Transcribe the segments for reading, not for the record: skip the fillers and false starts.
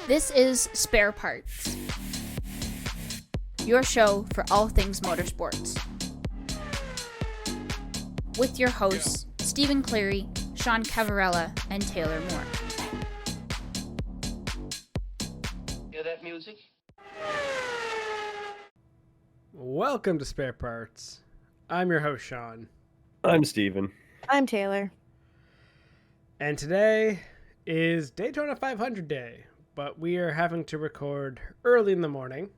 This is Spare Parts, your show for all things motorsports. With your hosts, Stephen Cleary, Sean Cavarella, and Taylor Moore. Hear that music? Welcome to Spare Parts. I'm your host, Sean. I'm Steven. I'm Taylor. And today is Daytona 500 day, but we are having to record early in the morning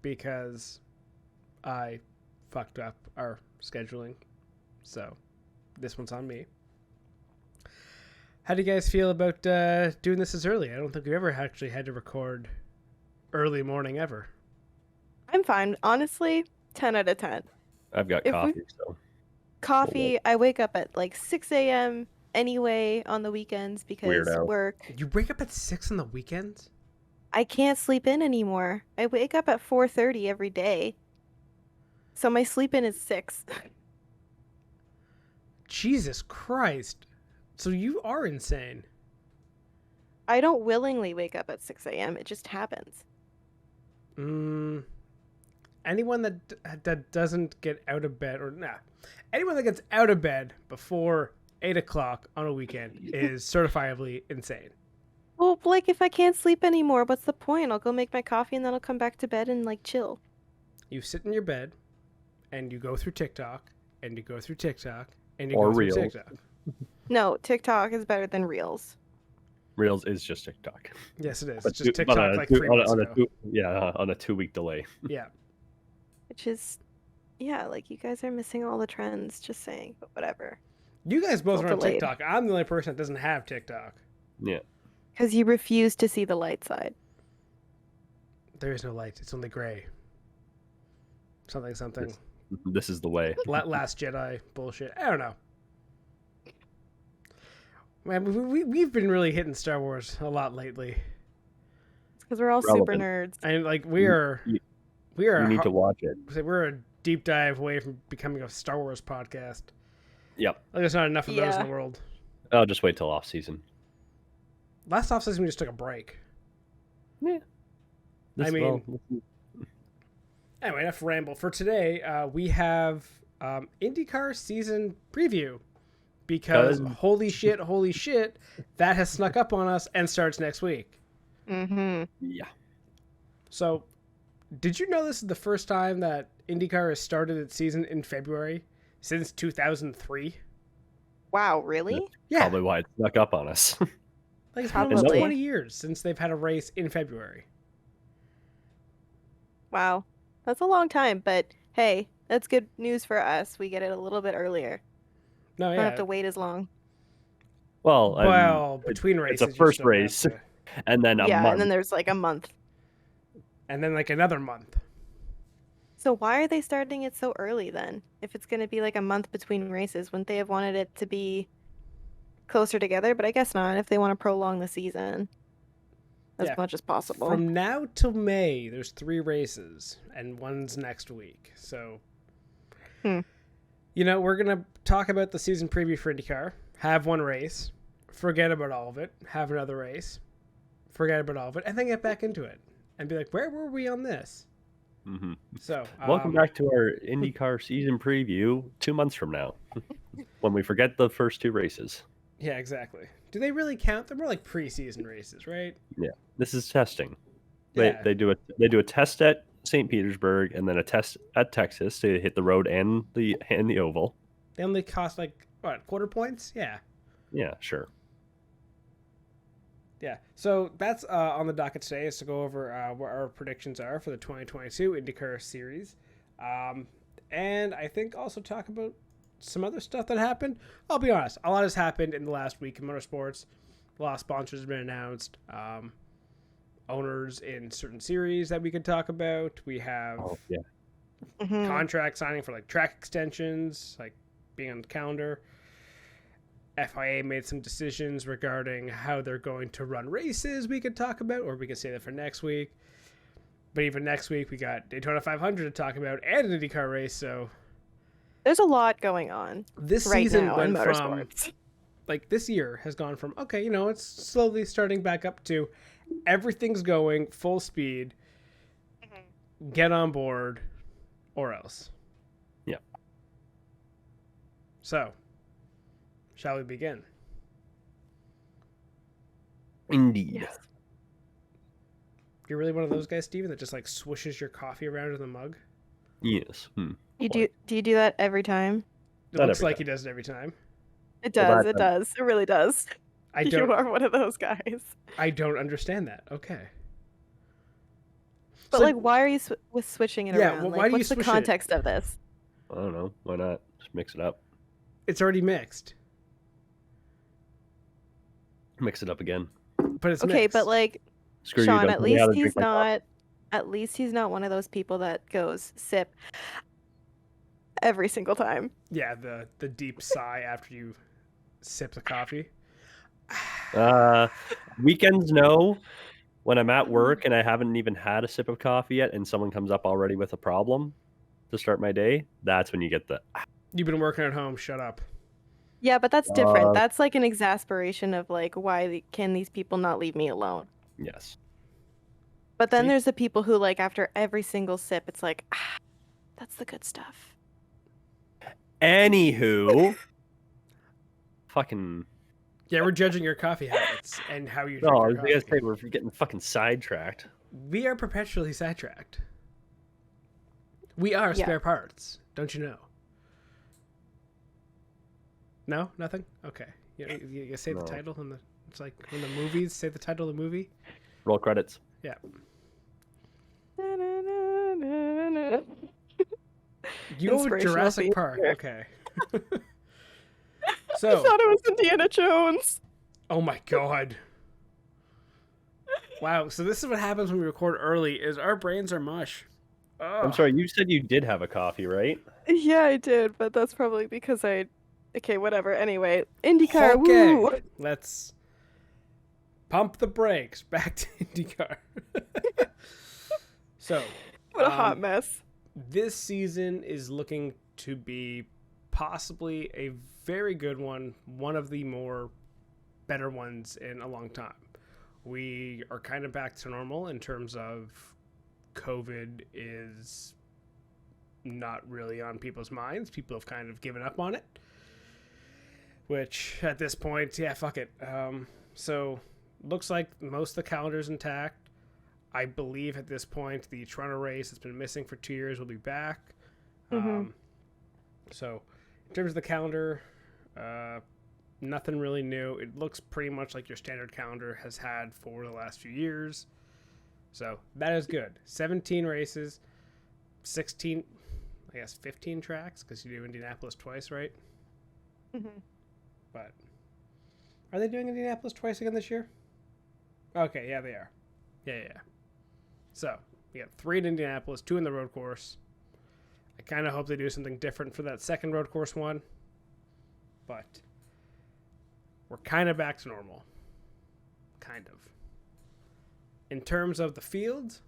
because I fucked up our scheduling. So this one's on me. How do you guys feel about doing this as early? I don't think we've ever actually had to record early morning ever. I'm fine. Honestly, 10 out of 10. I've got coffee, so. Coffee, I wake up at like 6 a.m. anyway on the weekends because Weirdo. work. You wake up at 6 on the weekends? I can't sleep in anymore. I wake up at 4:30 every day. So my sleep in is 6. Jesus Christ. So you are insane. I don't willingly wake up at 6 a.m. It just happens. Anyone that doesn't get out of bed, anyone that gets out of bed before 8 o'clock on a weekend is certifiably insane. Well, like if I can't sleep anymore, what's the point? I'll go make my coffee and then I'll come back to bed and like chill. You sit in your bed and you go through TikTok and you go through TikTok and you Or go through Reels. TikTok. No, TikTok is better than Reels. Reels is just TikTok. Yes, it is. But It's just but TikTok like 3 months ago. on a 2-week delay. Yeah. Which is, yeah, like you guys are missing all the trends, just saying, but whatever. You guys both Well are on delayed. TikTok. I'm the only person that doesn't have TikTok. Yeah. Because you refuse to see the light side. There is no light. It's only gray. Something. This is the way. Last Jedi bullshit. I don't know. Man, we've been really hitting Star Wars a lot lately. Because we're all super Relevant. nerds. And like You need to watch it. we're a deep dive away from becoming a Star Wars podcast. Yep. Like there's not enough of those in Yeah. the world. I'll just wait till off season. Last off season we just took a break. Yeah. Anyway, enough ramble. For today, we have IndyCar season preview because holy shit, that has snuck up on us and starts next week. Mm-hmm. Yeah. So, did you know this is the first time that IndyCar has started its season in February since 2003? Wow, really? Yeah, Probably why it snuck up on us. like it's been almost Probably. 20 years since they've had a race in February. Wow. That's a long time, but hey, that's good news for us. We get it a little bit earlier. No, Don't yeah. have to wait as long. Well, Between races, it's a you first still have race, to- and then a Yeah, month. and then there's like a month. and then like another month. So why are they starting it so early then? If it's going to be like a month between races, wouldn't they have wanted it to be closer together? But I guess not if they want to prolong the season as Yeah. much as possible. From now till May, there's 3 races, and one's next week. So, you know, we're going to talk about the season preview for IndyCar, have one race, forget about all of it, have another race, forget about all of it, and then get back into it and be like, where were we on this? Mhm. So, Welcome back to our IndyCar season preview 2 months from now, when we forget the first 2 races. Yeah, exactly. Do they really count? They're more like preseason races, right? Yeah, this is testing. Yeah. They do a test at St. Petersburg and then a test at Texas to hit the road and the oval. They only cost like, what, quarter points? Yeah. Yeah, sure. Yeah, so that's on the docket today is to go over what our predictions are for the 2022 IndyCar Series. And I think also talk about some other stuff that happened. I'll be honest, a lot has happened in the last week in motorsports. A lot of sponsors have been announced. Owners in certain series that we could talk about. We have Mhm. contract signing for like track extensions, like being on the calendar. FIA made some decisions regarding how they're going to run races we could talk about, or we could say that for next week. But even next week, we got Daytona 500 to talk about and an IndyCar race. So There's a lot going on this right season now in went from motorsports. like this year has gone from, okay, you know, it's slowly starting back up to everything's going full speed. Get on board, or else. Yeah. So, shall we begin? Indeed. Yes. You're really one of those guys, Steven, that just like swishes your coffee around in the mug? Yes. Do you do that every time? It Not looks every like time. he does it every time. It Well, does. that- It does. It really does. I You don't. are one of those guys. I don't understand that. Okay. But So- like, why are you with switching it Yeah, around? well, Like, why do you what's the switch it? context of this? I don't know. Why not? Just mix it up. It's already mixed, Mix it up again. but it's Okay, mixed. but like, Screw you. Sean, don't at tell me how least to drink he's my coffee. not. At least he's not one of those people that goes sip every single time. Yeah, the deep sigh after you sip the coffee. Weekends, no. When I'm at work and I haven't even had a sip of coffee yet, and someone comes up already with a problem to start my day, that's when you get the. You've been working at home. Shut up. Yeah, but that's different. Uh, That's like an exasperation of like, why can these people not leave me alone? Yes. But then See? there's the people who like after every single sip, it's like, that's the good stuff. Anywho, fucking. Yeah, we're judging your coffee habits and how you drink No, I your was gonna coffee. say we're getting fucking sidetracked. We are perpetually sidetracked. We are Yeah. spare parts. Don't you know? No, nothing. Okay. You say No. the title and it's like when the movies say the title of the movie. Roll credits. Yeah. I You know Inspirational Jurassic theme Park. here. Okay. So, thought it was Indiana Jones. oh my god. Wow. So this is what happens when we record early: is our brains are mush. I'm Ugh. sorry, you said you did have a coffee, right? Yeah, I did, but that's probably because I. Okay, whatever. Anyway, IndyCar. Okay. Woo! Let's pump the brakes. Back to IndyCar. So, What a hot Um, mess. this season is looking to be possibly a very good one of the more better ones in a long time. We are kind of back to normal in terms of COVID is not really on people's minds. People have kind of given up on it, which at this point, yeah, fuck it. So looks like most of the calendar's intact. I believe at this point the Toronto race that's been missing for 2 years will be back. Mhm. So in terms of the calendar, nothing really new. It looks pretty much like your standard calendar has had for the last few years. So that is good. 17 races, 16, I guess 15 tracks because you do Indianapolis twice, right? Mhm. But are they doing Indianapolis twice again this year? Okay, yeah, they are. Yeah. So we got 3 in Indianapolis, 2 in the road course. I kind of hope they do something different for that second road course one, but we're kind of back to normal. Kind of. In terms of the field,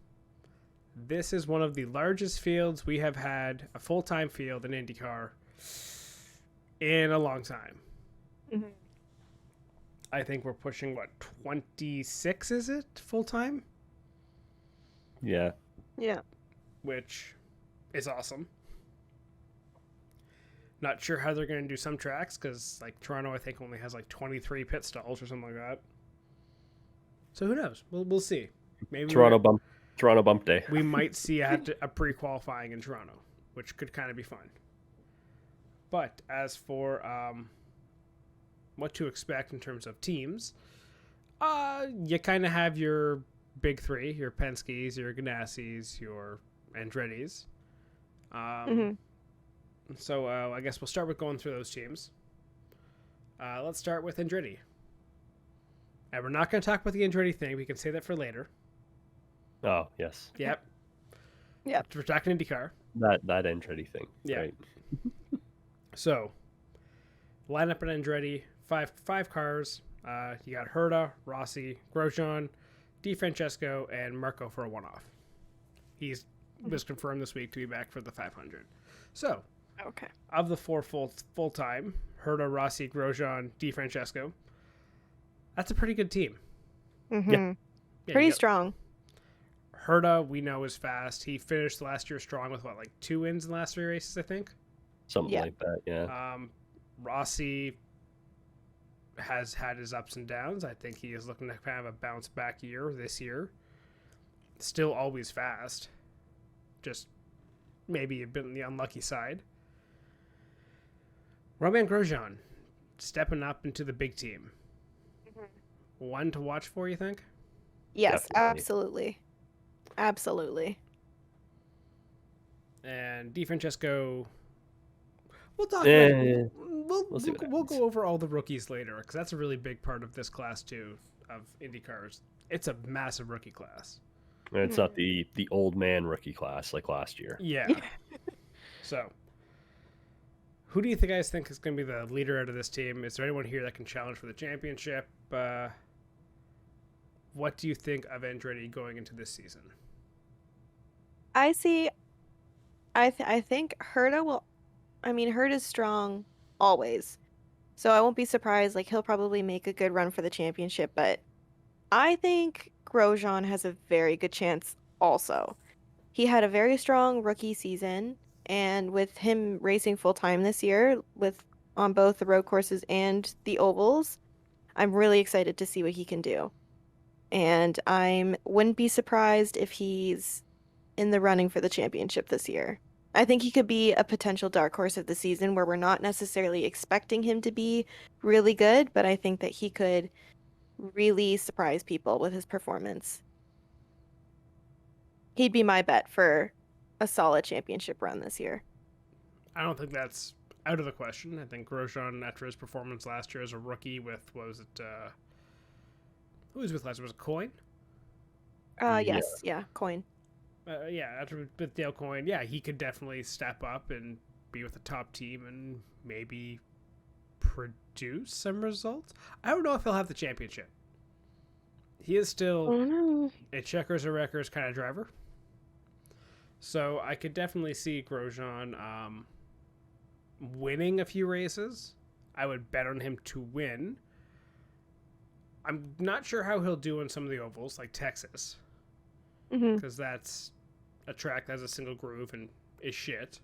this is one of the largest fields we have had, a full-time field in IndyCar, in a long time. Mhm. I think we're pushing, 26 is it, full-time? Yeah. Yeah. Which is awesome. Not sure how they're going to do some tracks, because, Toronto, I think, only has, 23 pit stalls or something like that. So who knows? We'll see. Maybe Toronto bump day. we might see a pre-qualifying in Toronto, which could kind of be fun. But as for what to expect in terms of teams, you kind of have your big 3, your Penske's, your Ganassis, your Andretti's. Mhm. So I guess we'll start with going through those teams. Let's start with Andretti. And we're not going to talk about the Andretti thing. We can save that for later. Oh yes, Yep. Yep. We're talking IndyCar. that Andretti thing. Yeah. Right. So, lineup at Andretti, five cars. You got Herta, Rossi, Grosjean, Francesco, and Marco for a one-off. Was confirmed this week to be back for the 500. So, Okay. of the 4 full-time, Herta, Rossi, Grosjean, Francesco, that's a pretty good team. Mhm. Yeah, Pretty you got strong. Herta, we know, is fast. He finished last year strong with what, like 2 wins in the last 3 races, I think. Something Yeah. like that. Yeah. Rossi has had his ups and downs. I think he is looking to kind of a bounce back year this year. Still always fast. Just maybe a bit on the unlucky side. Romain Grosjean stepping up into the big team. One to watch for, you think? Yes, Definitely. absolutely. Absolutely. And DiFrancesco, we'll talk Eh, about we'll see what we'll happens. go over all the rookies later, because that's a really big part of this class too of IndyCars. It's a massive rookie class. And it's not the old man rookie class like last year. Yeah. So, who do you guys think is going to be the leader out of this team? Is there anyone here that can challenge for the championship? What do you think of Andretti going into this season? I see. I think Herta will. I mean, Herta's strong always, so I won't be surprised. Like he'll probably make a good run for the championship, but I think Grosjean has a very good chance also. He had a very strong rookie season, and with him racing full time this year, with on both the road courses and the ovals, I'm really excited to see what he can do. And I wouldn't be surprised if he's in the running for the championship this year. I think he could be a potential dark horse of the season where we're not necessarily expecting him to be really good, but I think that he could really surprise people with his performance. He'd be my bet for a solid championship run this year. I don't think that's out of the question. I think Grosjean, after his performance last year as a rookie with, what was it, who was with last year? Was it Coyne? Yes, yeah, coin. After with Dale Coyne, yeah, he could definitely step up and be with the top team and maybe produce some results. I don't know if he'll have the championship. He is still Oh no. a checkers or wreckers kind of driver. So I could definitely see Grosjean winning a few races. I would bet on him to win. I'm not sure how he'll do in some of the ovals, like Texas, Hmm. because that's a track that has a single groove and is shit.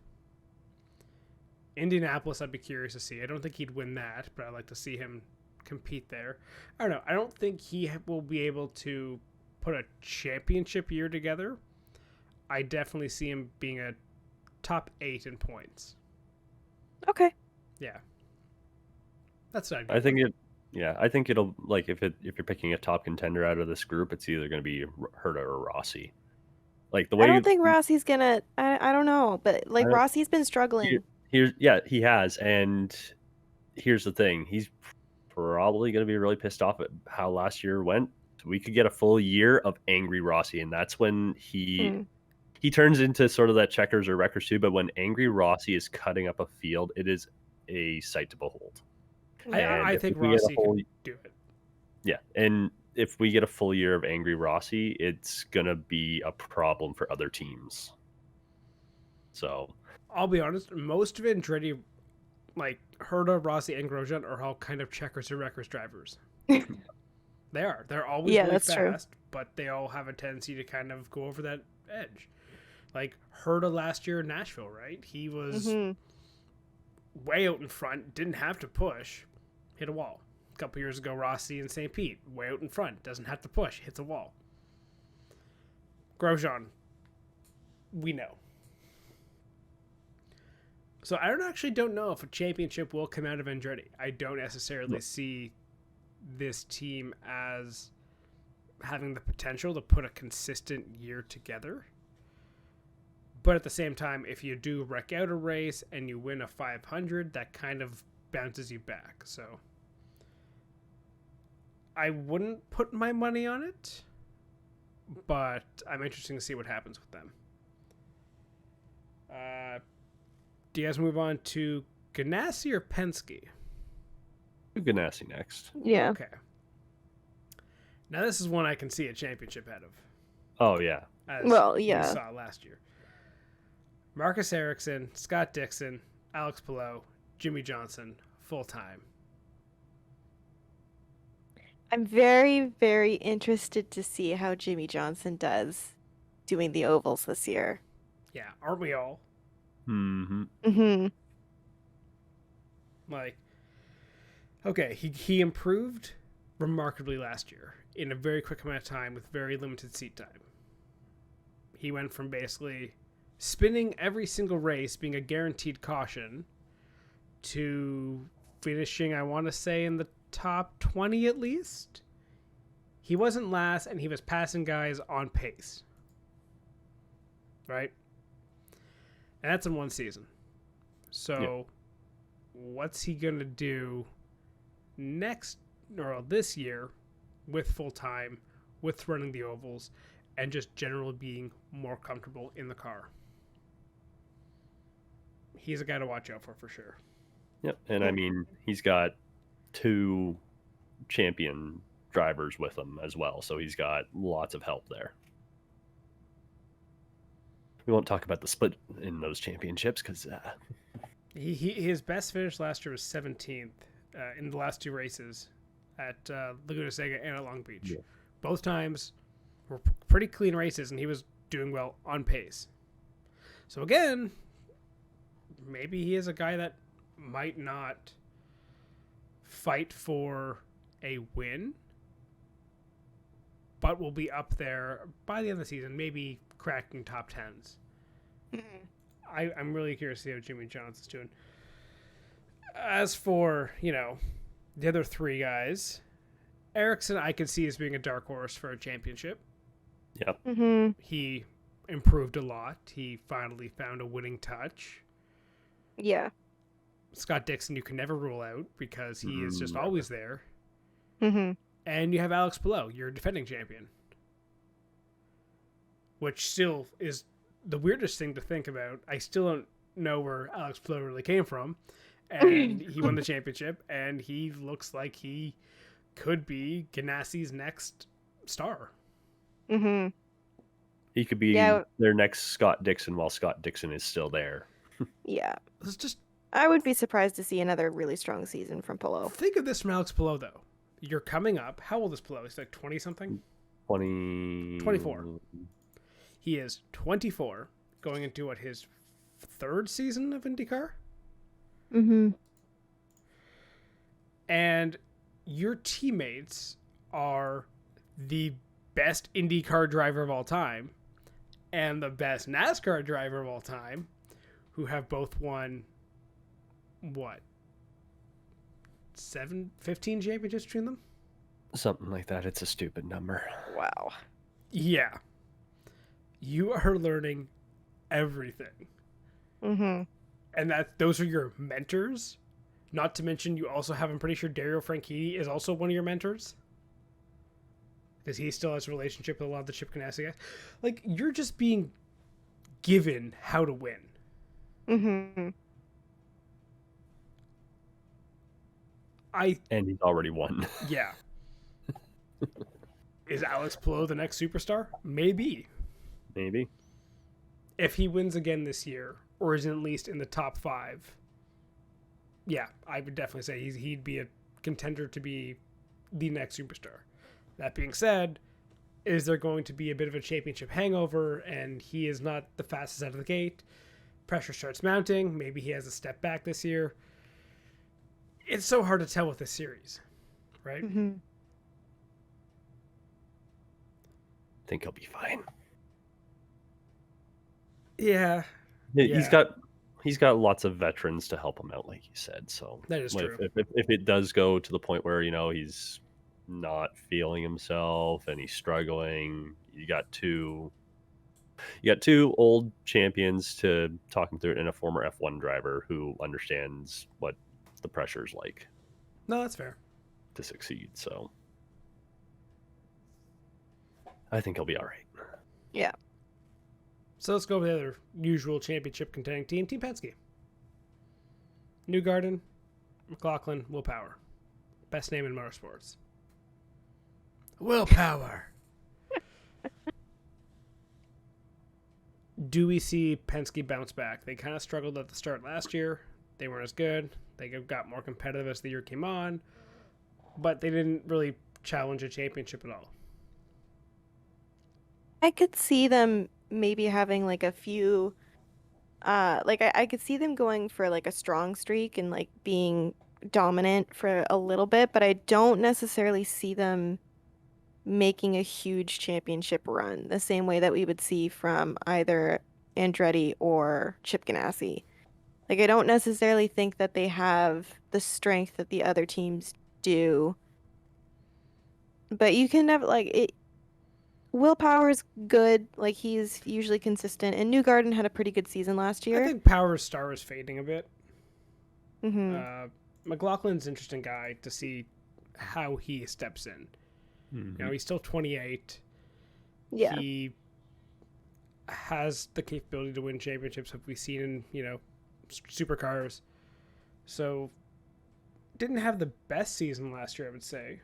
Indianapolis, I'd be curious to see. I don't think he'd win that, but I'd like to see him compete there. I don't know. I don't think he will be able to put a championship year together. I definitely see him being a top 8 in points. Okay. Yeah. That's not I think it. Yeah, I think it'll like if you're picking a top contender out of this group, it's either going to be Herta or Rossi. Like the way I don't think Rossi's gonna. I don't know, but like I don't- Rossi's been struggling. he has, and here's the thing: he's probably going to be really pissed off at how last year went. We could get a full year of angry Rossi, and that's when he turns into sort of that checkers or wreckers too. But when angry Rossi is cutting up a field, it is a sight to behold. I if think we get a Rossi whole- could do it. Yeah, and if we get a full year of angry Rossi, it's gonna be a problem for other teams. So I'll be honest, most of Andretti, like Herta, Rossi, and Grosjean, are all kind of checkers or wreckers drivers. They are. They're always Yeah, really that's true. fast, but they all have a tendency to kind of go over that edge. Like Herta last year in Nashville, right? He was way out in front, didn't have to push, hit a wall. A couple years ago, Rossi in St. Pete, way out in front, doesn't have to push, hits a wall. Grosjean, we know. So I don't know if a championship will come out of Andretti. I don't necessarily see this team as having the potential to put a consistent year together. But at the same time, if you do wreck out a race and you win a 500, that kind of bounces you back. So I wouldn't put my money on it, but I'm interested to see what happens with them. Do you guys move on to Ganassi or Penske? Ganassi next. Yeah. Okay. Now this is one I can see a championship out of. Oh yeah. As Well, yeah. we saw last year. Marcus Ericsson, Scott Dixon, Alex Palou, Jimmy Johnson, full time. I'm very, very interested to see how Jimmy Johnson does doing the ovals this year. Yeah, aren't we all? Mm-hmm. Mm-hmm. Like, okay, he improved remarkably last year in a very quick amount of time with very limited seat time. He went from basically spinning every single race, being a guaranteed caution, to finishing, I want to say, in the top 20 at least. He wasn't last, and he was passing guys on pace. Right? And that's in one season. So, what's he going to do this year with full time, with running the ovals, and just generally being more comfortable in the car? He's a guy to watch out for sure. Yep. And I mean, he's got 2 champion drivers with him as well. So he's got lots of help there. We won't talk about the split in those championships because his best finish last year was 17th in the last 2 races at Laguna Seca and at Long Beach. Yeah. Both times were pretty clean races, and he was doing well on pace. So again, maybe he is a guy that might not fight for a win, but will be up there by the end of the season, maybe cracking top 10s. Mm-hmm. I'm really curious to see how Jimmy Johnson's doing. As for, the other 3 guys, Ericsson I could see as being a dark horse for a championship. Yep. Mm-hmm. He improved a lot. He finally found a winning touch. Yeah. Scott Dixon you can never rule out because he is just always there. Mm-hmm. And you have Alex Palou, your defending champion. Which still is the weirdest thing to think about. I still don't know where Alex Palou really came from. And he won the championship, and he looks like he could be Ganassi's next star. Mm-hmm. He could be their next Scott Dixon while Scott Dixon is still there. Yeah. It's just, I would be surprised to see another really strong season from Palou. Think of this from Alex Palou, though. You're coming up. How old is Palou? He's like 20-something? 24. He is 24, going into, his 3rd season of IndyCar? Mm-hmm. And your teammates are the best IndyCar driver of all time and the best NASCAR driver of all time, who have both won, 15 championships between them? Something like that. It's a stupid number. Wow. Yeah. You are learning everything. Mm-hmm. And those are your mentors. Not to mention, you also have, I'm pretty sure Dario Franchitti is also one of your mentors. Because he still has a relationship with a lot of the Chip Ganassi guys. Like, you're just being given how to win. Mm-hmm. And he's already won. Yeah. Is Alex Palou the next superstar? Maybe. If he wins again this year, or is at least in the top 5, yeah, I would definitely say he'd be a contender to be the next superstar. That being said, is there going to be a bit of a championship hangover and he is not the fastest out of the gate? Pressure starts mounting. Maybe he has a step back this year. It's so hard to tell with this series, right? Mm-hmm. I think he'll be fine. Yeah. He's got lots of veterans to help him out, like you said. So that is true. If it does go to the point where he's not feeling himself and he's struggling, you got two old champions to talk him through it, and a former F1 driver who understands what the pressure's like. No, that's fair. To succeed, so I think he'll be all right. Yeah. So let's go with the other usual championship contending team, Team Penske. Newgarden, McLaughlin, Willpower. Best name in motorsports. Willpower. Do we see Penske bounce back? They kind of struggled at the start last year. They weren't as good. They got more competitive as the year came on. But they didn't really challenge a championship at all. I could see them maybe having like a few I could see them going for like a strong streak and like being dominant for a little bit, but I don't necessarily see them making a huge championship run the same way that we would see from either Andretti or Chip Ganassi. Like I don't necessarily think that they have the strength that the other teams do. But you can never like it. Will Power's good. Like he's usually consistent, and Newgarden had a pretty good season last year. I think Power's star is fading a bit. Mm-hmm. McLaughlin's an interesting guy to see how he steps in. Mm-hmm. You know, he's still 28. Yeah. He has the capability to win championships, have we seen in, you know, supercars. So, didn't have the best season last year, I would say.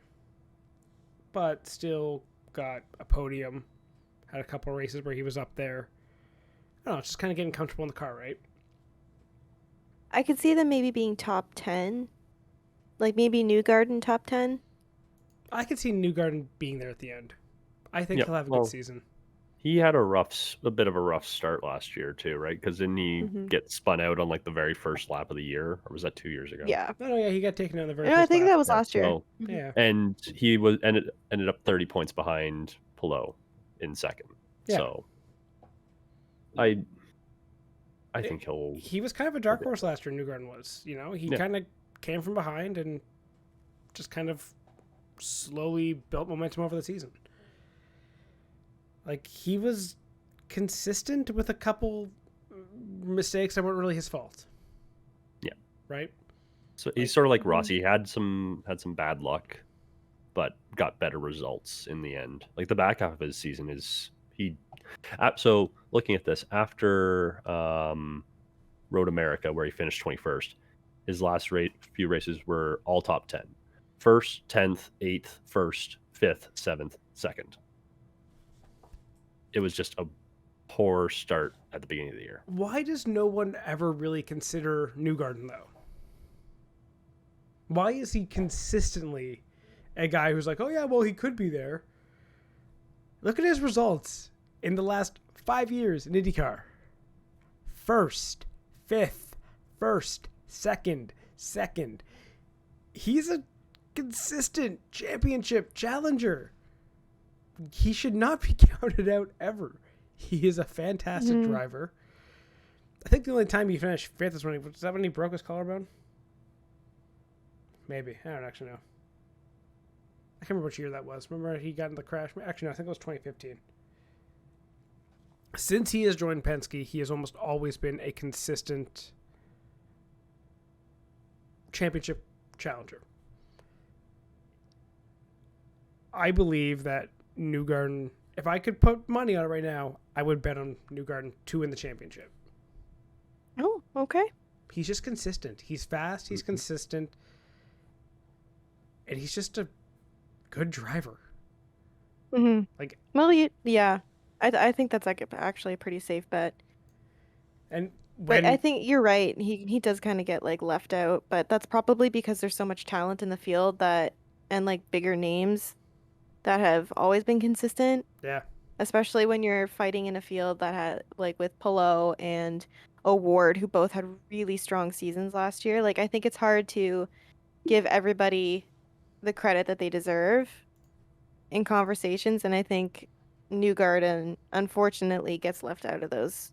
But still got a podium. Had a couple of races where he was up there. I don't know, just kind of getting comfortable in the car, right? I could see them maybe being top 10. Like maybe Newgarden top 10. I could see Newgarden being there at the end. I think Yep. he'll have a Well, good season. He had a bit of a rough start last year too, right? Because didn't he Mhm. get spun out on like the very first lap of the year, or was that 2 years ago? Yeah. Oh, yeah, he got taken out in the very No, I first think lap. that was Yeah, last year. so- Mhm. Yeah. And he was ended up 30 points behind Pillow in second. Yeah. So I think he'll. He was kind of a dark horse last year, Newgarden was. You know, he Yeah. kind of came from behind and just kind of slowly built momentum over the season. Like, he was consistent with a couple mistakes that weren't really his fault. Yeah. Right? So he's sort of like Rossi. He had some bad luck, but got better results in the end. Like the back half of his season is so looking at this after Road America, where he finished 21st, his last few races were all top 10. First, 10th, 8th, 1st, 5th, 7th, 2nd. It was just a poor start at the beginning of the year. Why does no one ever really consider Newgarden, though? Why is he consistently a guy who's like, oh, yeah, well, he could be there? Look at his results in the last 5 years in IndyCar. First, 5th, 1st, 2nd, 2nd. He's a consistent championship challenger. He should not be counted out ever. He is a fantastic driver. I think the only time he finished 5th is when he broke his collarbone? Maybe. I don't actually know. I can't remember which year that was. Remember he got in the crash? Actually, no, I think it was 2015. Since he has joined Penske, he has almost always been a consistent championship challenger. I believe that Newgarden, if I could put money on it right now, I would bet on Newgarden to win the championship. Oh, okay. He's just consistent. He's fast. He's consistent. And he's just a good driver. Mm-hmm. Like, well, yeah. I think that's like actually a pretty safe bet. and But when I think you're right. He does kind of get like left out, but that's probably because there's so much talent in the field and like bigger names that have always been consistent. yeah, Especially when you're fighting in a field that had like with Pillow and O'Ward, who both had really strong seasons last year. Like I think it's hard to give everybody the credit that they deserve in conversations, and I think Newgarden unfortunately gets left out of those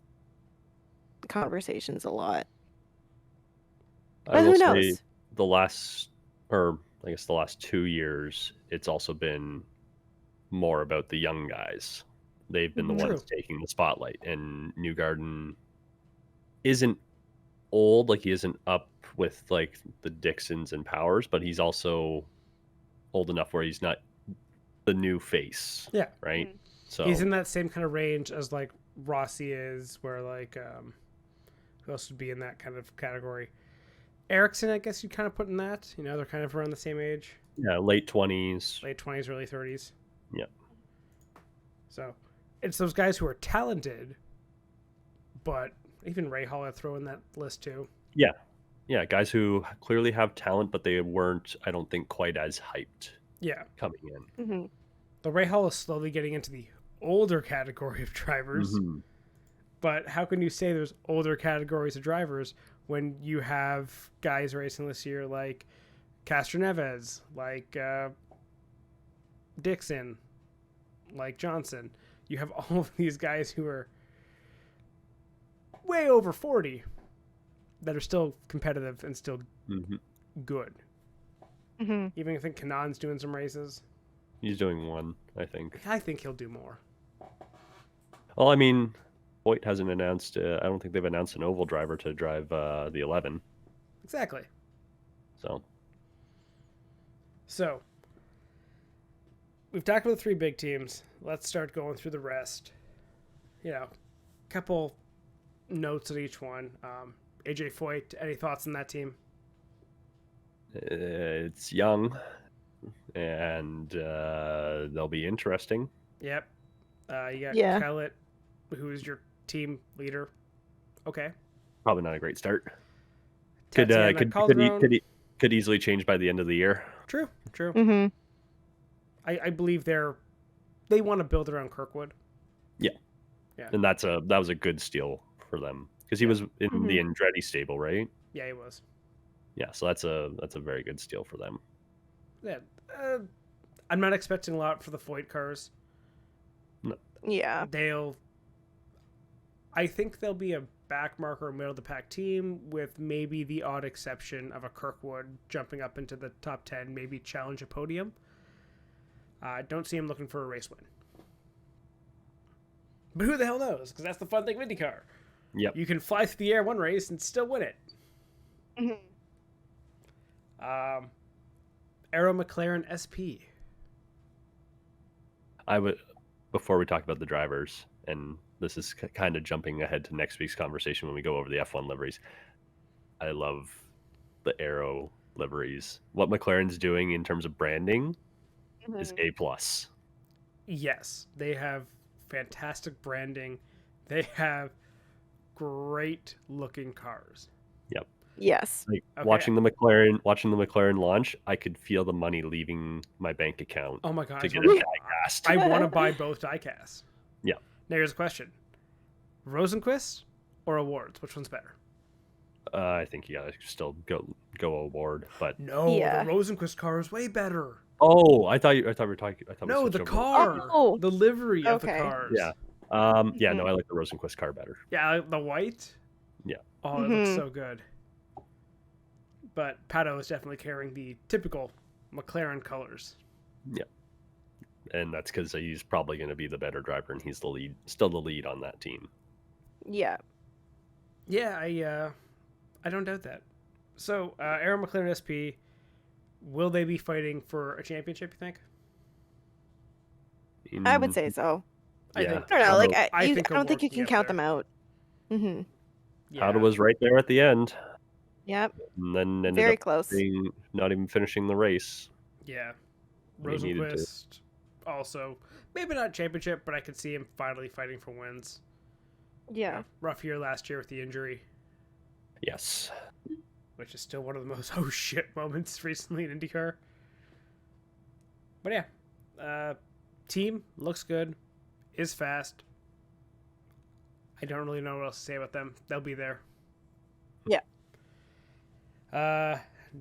conversations a lot. I But will who say knows? the last 2 years, it's also been more about the young guys. They've been the True. ones taking the spotlight, and Newgarden isn't old, like he isn't up with like the Dixons and Powers, but he's also old enough where he's not the new face. Yeah. Right. Mhm. So he's in that same kind of range as like Rossi is, where like who else would be in that kind of category? Ericsson, I guess you kind of put in that. You know, they're kind of around the same age, yeah, late 20s. late 20s, early 30s. Yep. So it's those guys who are talented, but even Ray Hall I'd throw in that list too. Yeah, guys who clearly have talent, but they weren't, I don't think, quite as hyped Yeah. coming in. Mm-hmm. The Rahal is slowly getting into the older category of drivers. Mhm. But how can you say there's older categories of drivers when you have guys racing this year like Castro Neves, like Dixon, like Johnson? You have all of these guys who are way over 40 that are still competitive and still Mhm. good. Mm-hmm. Even I think Kanan's doing some races. He's doing one, I think. I think he'll do more. Well, I mean, Foyt hasn't announced. I don't think they've announced an oval driver to drive the 11. Exactly. So So, we've talked about the three big teams. Let's start going through the rest. Couple notes on each one. AJ Foyt, any thoughts on that team? it's young, and they'll be interesting. Yep. You got Yeah. Kellett, who is your team leader. Okay. Probably not a great start. Could Tatiana Calderon. could easily change by the end of the year. True. Mm-hmm. I believe they want to build around Kirkwood. And that was a good steal for them because he was in the Andretti stable, right? Yeah, he was. Yeah, so that's a very good steal for them. Yeah. I'm not expecting a lot for the Foyt cars. Yeah. I think they'll be a back marker middle of the pack team with maybe the odd exception of a Kirkwood jumping up into the top 10, maybe challenge a podium. I don't see him looking for a race win. But who the hell knows? Because that's the fun thing with IndyCar. Yep. You can fly through the air one race and still win it. Mm-hmm. Arrow McLaren SP. I would, before we talk about the drivers, and this is kind of jumping ahead to next week's conversation when we go over the F1 liveries. I love the Arrow liveries. What McLaren's doing in terms of branding is A+. Yes, they have fantastic branding. They have great looking cars. Yep. Yes. Like Okay. watching the McLaren launch, I could feel the money leaving my bank account Oh my god! to get a diecast. I want to buy both diecasts. Yeah. Now here's a question: Rosenquist or Awards? Which one's better? I think you gotta still go award, but No, Yeah. the Rosenquist car is way better. oh, I thought we were talking. I thought we No, switched the over. car, Oh. the livery of the Okay. cars. Yeah. No, I like the Rosenquist car better. Yeah, the white. Yeah. Oh, it looks Mhm. so good. But Pato is definitely carrying the typical McLaren colors. And that's because he's probably going to be the better driver, and he's still the lead on that team. Yeah. Yeah, I don't doubt that. So, Arrow McLaren SP, will they be fighting for a championship, you think? I would say so. I Yeah. think I don't know. Like, I I think don't think you Awards can up count there. them out. Mm-hmm. Powder was right there at the end, Yep. and then ended Very up close. not even finishing the race. Yeah. He needed to. Rosenquist also, maybe not championship, but I could see him finally fighting for wins. Yeah. Rough year last year with the injury, Yes. which is still one of the most oh shit moments recently in IndyCar. But yeah, team looks good, is fast. I don't really know what else to say about them. They'll be there. Yeah.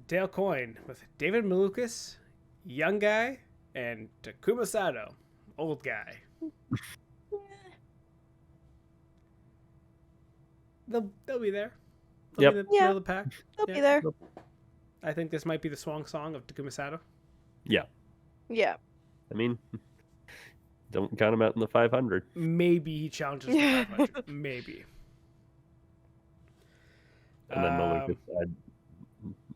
Dale Coyne with David Malukas, young guy, and Takuma Sato, old guy. They'll be there. They'll Yep. be the Yeah. middle of the pack. They'll Yeah. be there. I think this might be the swan song of Takuma Sato. Yeah. Yeah. I mean, don't count him out in the 500. Maybe he challenges the Yeah. 500. Maybe. And then Um, Malukas had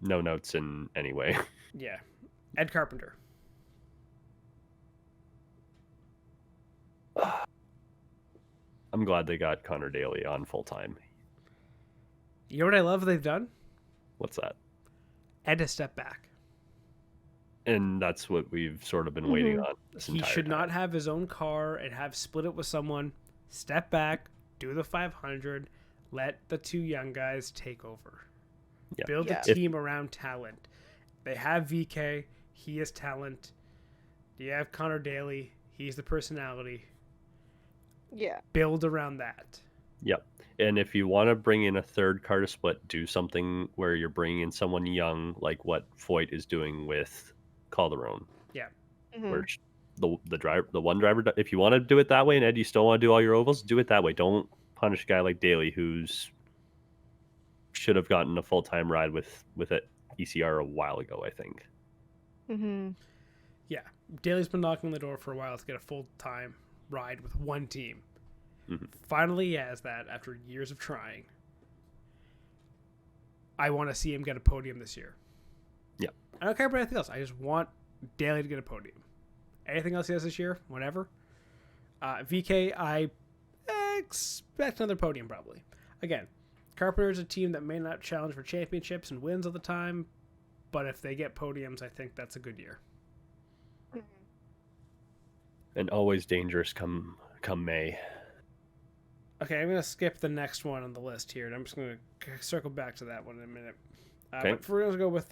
no notes in any way. Yeah. Ed Carpenter. I'm glad they got Connor Daly on full time. You know what I love they've done? What's that? Ed to step back. And that's what we've sort of been waiting on this He entire should time. not have his own car and have split it with someone. Step back, do the 500, let the two young guys take over. Yeah. Build Yeah. a team around talent. They have VK. He is talent. You have Connor Daly. He's the personality. Yeah. Build around that. Yep. And if you want to bring in a third car to split, do something where you're bringing in someone young, like what Foyt is doing with Calderon. Yeah. Where the one driver, if you want to do it that way, and Ed, you still want to do all your ovals, do it that way. Don't punish a guy like Daly, who's should have gotten a full-time ride with it ECR a while ago, I think. Mm-hmm. Yeah. Daly's been knocking on the door for a while to get a full-time ride with one team. Mhm. Finally, he has that after years of trying. I want to see him get a podium this year. Yeah. I don't care about anything else. I just want Daly to get a podium. Anything else he has this year, whatever. VK, I expect another podium probably. Again, Carpenter's a team that may not challenge for championships and wins all the time, but if they get podiums, I think that's a good year. And always dangerous come May. Okay, I'm going to skip the next one on the list here, and I'm just going to circle back to that one in a minute. Okay. But we're going to go with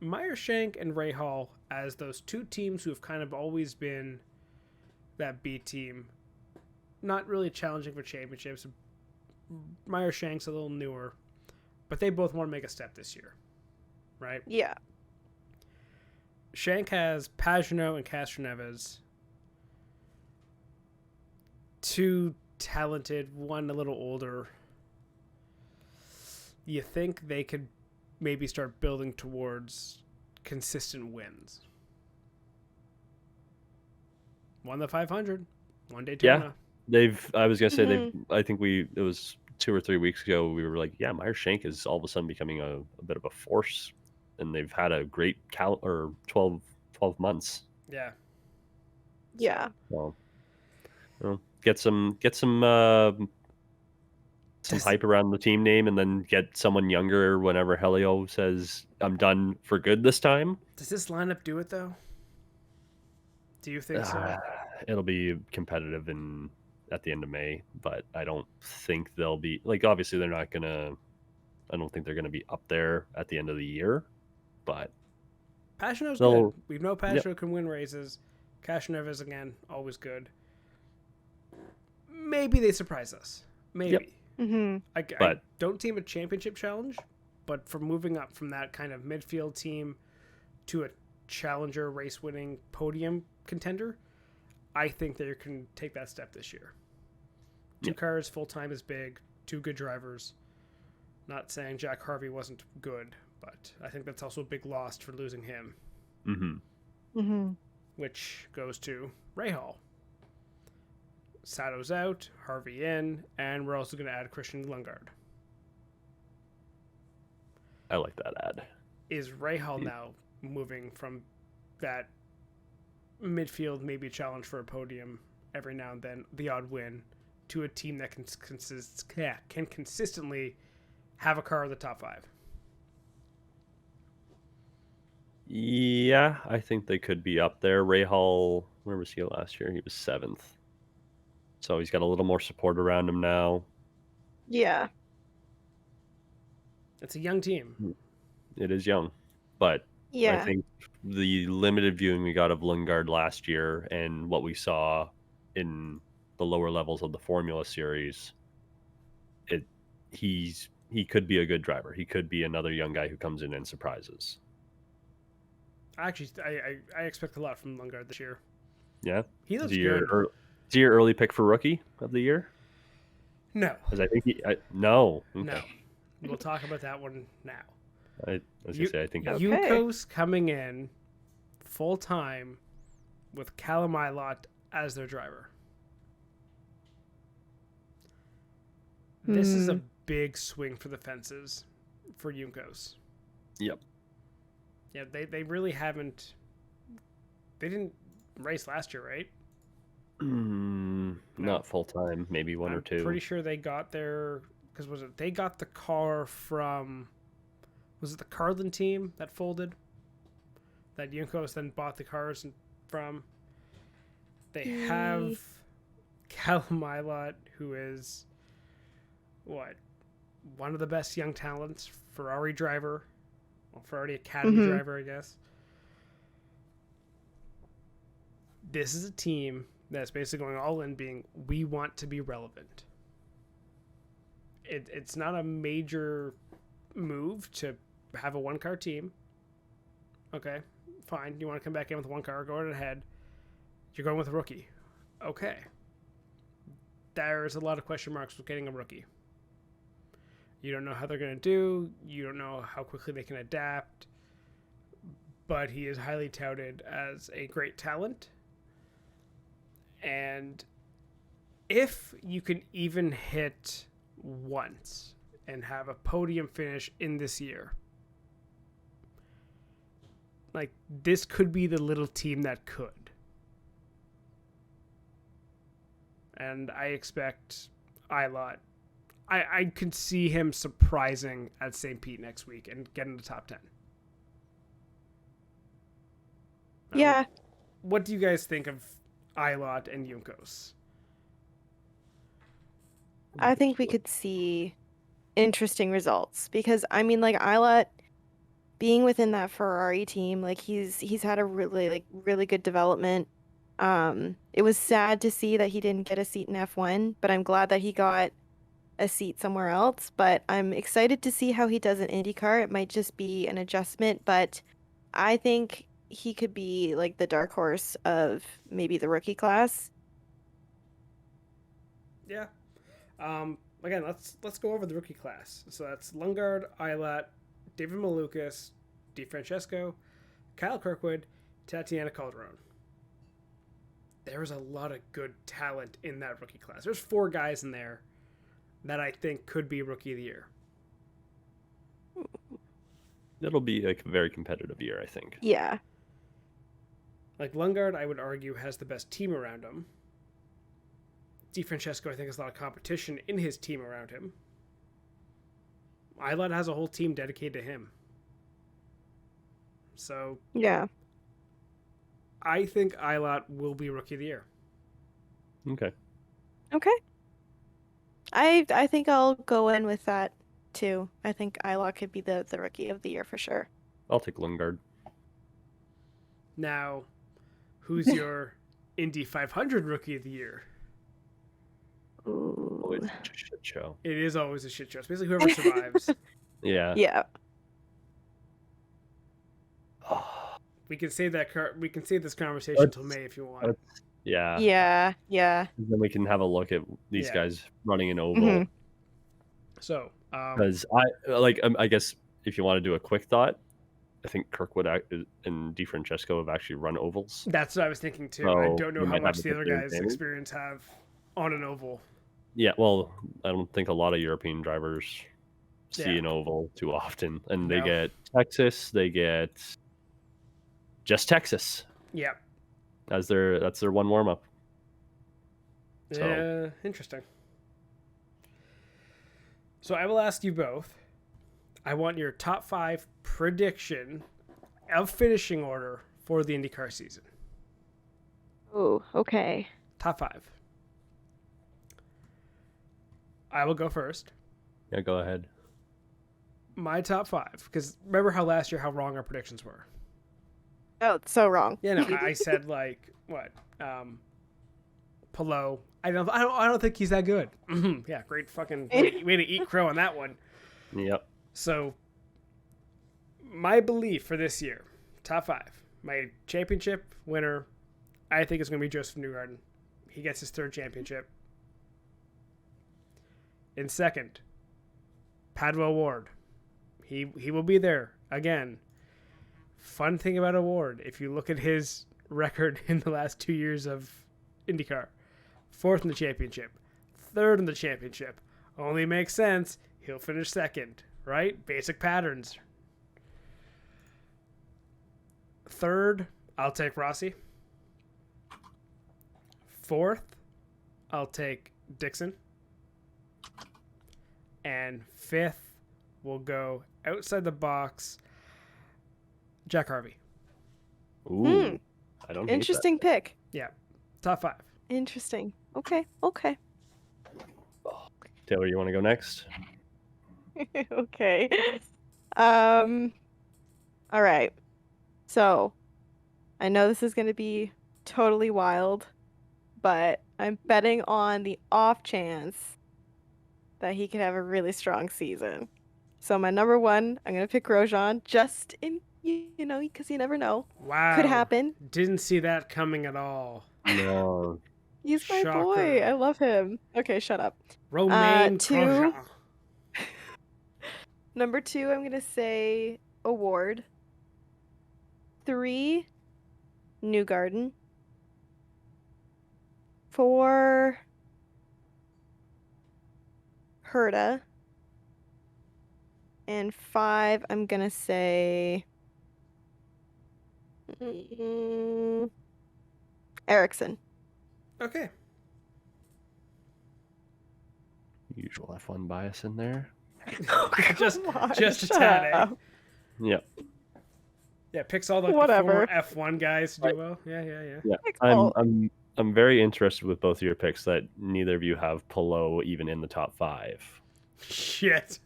Meyer Shank and Ray Hall as those two teams who have kind of always been that B team. Not really challenging for championships. Meyer Shank's a little newer, but they both want to make a step this year, right? Yeah. Shank has Pagano and Castroneves. Two talented, one a little older. You think they could maybe start building towards consistent wins? Won the 500, won Daytona. Yeah, I was gonna say I think it was 2 or 3 weeks ago. We were like, yeah, Meyer Shank is all of a sudden becoming a bit of a force, and they've had a great 12 months. Yeah. Yeah. Well, get some hype around the team name, and then get someone younger whenever Helio says, I'm done for good this time. Does this lineup do it, though? Do you think so? It'll be competitive at the end of May, but I don't think they'll be, like, obviously they're not going to, I don't think they're going to be up there at the end of the year, but Pagano's good. We know Pagano can win races. Castroneves, again, always good. Maybe they surprise us. Maybe. Yep. Mm-hmm. I don't team a championship challenge, but for moving up from that kind of midfield team to a challenger race-winning podium contender, I think they can take that step this year. Two cars full-time is big. Two good drivers. Not saying Jack Harvey wasn't good, but I think that's also a big loss for losing him. Mm-hmm. Mm-hmm. Which goes to Ray Hall. Sato's out, Harvey in, and we're also going to add Christian Lundgaard. I like that ad. Is Ray Hall now moving from that midfield, maybe challenge for a podium every now and then, the odd win, to a team that can consistently have a car in the top 5? Yeah, I think they could be up there. Ray Hall, where was he last year? He was 7th. So he's got a little more support around him now. Yeah. It's a young team. It is young, but Yeah. I think the limited viewing we got of Lundgaard last year and what we saw in the lower levels of the Formula Series, he could be a good driver. He could be another young guy who comes in and surprises. Actually, I expect a lot from Lundgaard this year. Yeah, He looks is he good. your early pick for rookie of the year? No. Because I think no. Okay. No. We'll talk about that one now. I think Yukos coming in full time with Callum Ilott as their driver. This is a big swing for the fences for Yukos. Yep. Yeah, they really haven't. They didn't race last year, right? Not full time, maybe one or two. I'm pretty sure they got their, because they got the car from, was it the Carlin team that folded? That Juncos then bought the cars from. They have Callum Ilott, who is one of the best young talents, Ferrari driver, well, Ferrari Academy driver, I guess. this is a team that's basically going all in, being we want to be relevant. It's not a major move to have a one-car team. Okay, fine. You want to come back in with one car, go right ahead. You're going with a rookie. Okay. There's a lot of question marks with getting a rookie. You don't know how they're going to do. You don't know how quickly they can adapt. But he is highly touted as a great talent. And if you can even hit once and have a podium finish in this year, like, this could be the little team that could. And I expect Ilott. I could see him surprising at St. Pete next week and getting the top 10. Yeah. What do you guys think of Ilott and Juncos? I think we could see interesting results because I mean, like Ilott being within that Ferrari team, like he's had a really good development. It was sad to see that he didn't get a seat in F1, but I'm glad that he got a seat somewhere else. But I'm excited to see how he does in IndyCar. It might just be an adjustment, but I think he could be like the dark horse of maybe the rookie class. Yeah. Again, let's go over the rookie class. So that's Lundgaard, Ilott, David Malukas, DeFrancesco, Kyle Kirkwood, Tatiana Calderon. There's a lot of good talent in that rookie class. There's 4 guys in there that I think could be Rookie of the Year. It'll be a very competitive year, I think. Yeah. Like Lundgaard, I would argue, has the best team around him. DeFrancesco, I think, has a lot of competition in his team around him. Ilott has a whole team dedicated to him. So Yeah. I think Ilott will be Rookie of the Year. Okay. Okay. I think I'll go in with that too. I think Ilott could be the rookie of the year for sure. I'll take Lundgaard. Now, who's your Indy 500 Rookie of the Year? Always Ooh. such a shit show. It is always a shit show. It's basically whoever survives. Yeah. Yeah. We can save this conversation until May if you want. Yeah. Yeah. Yeah. Then we can have a look at these Yeah. guys running an oval. Mhm. So, Because I guess if you want to do a quick thought, I think Kirkwood and DeFrancesco have actually run ovals. that's what I was thinking too. So I don't know you how might much have the a other different guys' advantage. experience have on an oval. Yeah, well, I don't think a lot of European drivers see Yeah. an oval too often, and they No. get Texas, they get just Texas Yeah. as that's their one warm up. So- Yeah. Interesting. So I will ask you both. I want your top 5 prediction of finishing order for the IndyCar season. Oh, okay. Top 5. I will go first. Yeah, go ahead. My top 5, because remember how last year how wrong our predictions were. Oh, it's so wrong. Yeah, no, I said like what? Pillow. I don't think he's that good. Yeah, great fucking way to eat crow on that one. Yep. So my belief for this year, top 5, my championship winner, I think is going to be Joseph Newgarden. He gets his 3rd championship. In second, Padwell Ward. He will be there again. Fun thing about Award, if you look at his record in the last 2 years of IndyCar, 4th in the championship, 3rd in the championship. Only makes sense. He'll finish 2nd, right? Basic patterns. 3rd, I'll take Rossi. 4th, I'll take Dixon. And 5th, we'll go outside the box, Jack Harvey. Ooh. I don't hate Interesting pick. Yeah, top 5. Interesting. Okay. Okay. that. Taylor, you want to go next? Okay. All right. So, I know this is going to be totally wild, but I'm betting on the off chance that he could have a really strong season. So my number one, I'm gonna pick Grosjean, just in because you never know. Wow. Could happen. Didn't see that coming at all. No. He's my Shocker. boy. I love him. Okay, shut up. Romain two. Grosjean. Number 2, I'm gonna say Award. 3, Newgarden. 4, Herta. And 5, I'm gonna say Ericsson. Okay. Usual F1 bias in there. just Come on, a shut tad, eh? up. Yep. Yeah, picks all the Whatever. former F1 guys to do well. Yeah. Yeah. Pick I'm all- I'm very interested with both of your picks that neither of you have Pelot even in the top 5. Shit.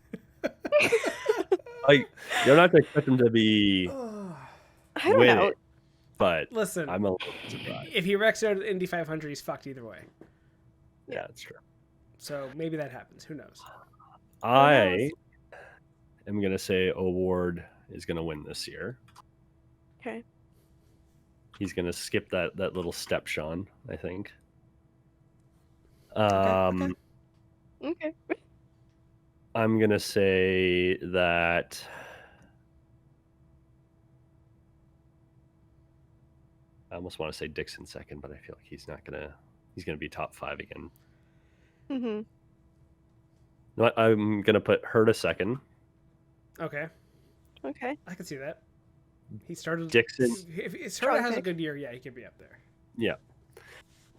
Like, you're not to expect them to be I don't winning, know. but Listen, I'm a little surprised. if he wrecks out at Indy 500, he's fucked either way. Yeah, that's true. So maybe that happens. Who knows? I am gonna say Award is gonna win this year. Okay. He's gonna skip that little step, Sean, I think. Okay. Okay. I'm gonna say that I almost want to say Dixon second, but I feel like he's gonna be top 5 again. Mm-hmm. You know what? I'm gonna put Herta second. Okay. Okay. I can see that. He started. Dixon. If Herta Strong has a pick. good year, yeah, he could be up there. Yeah.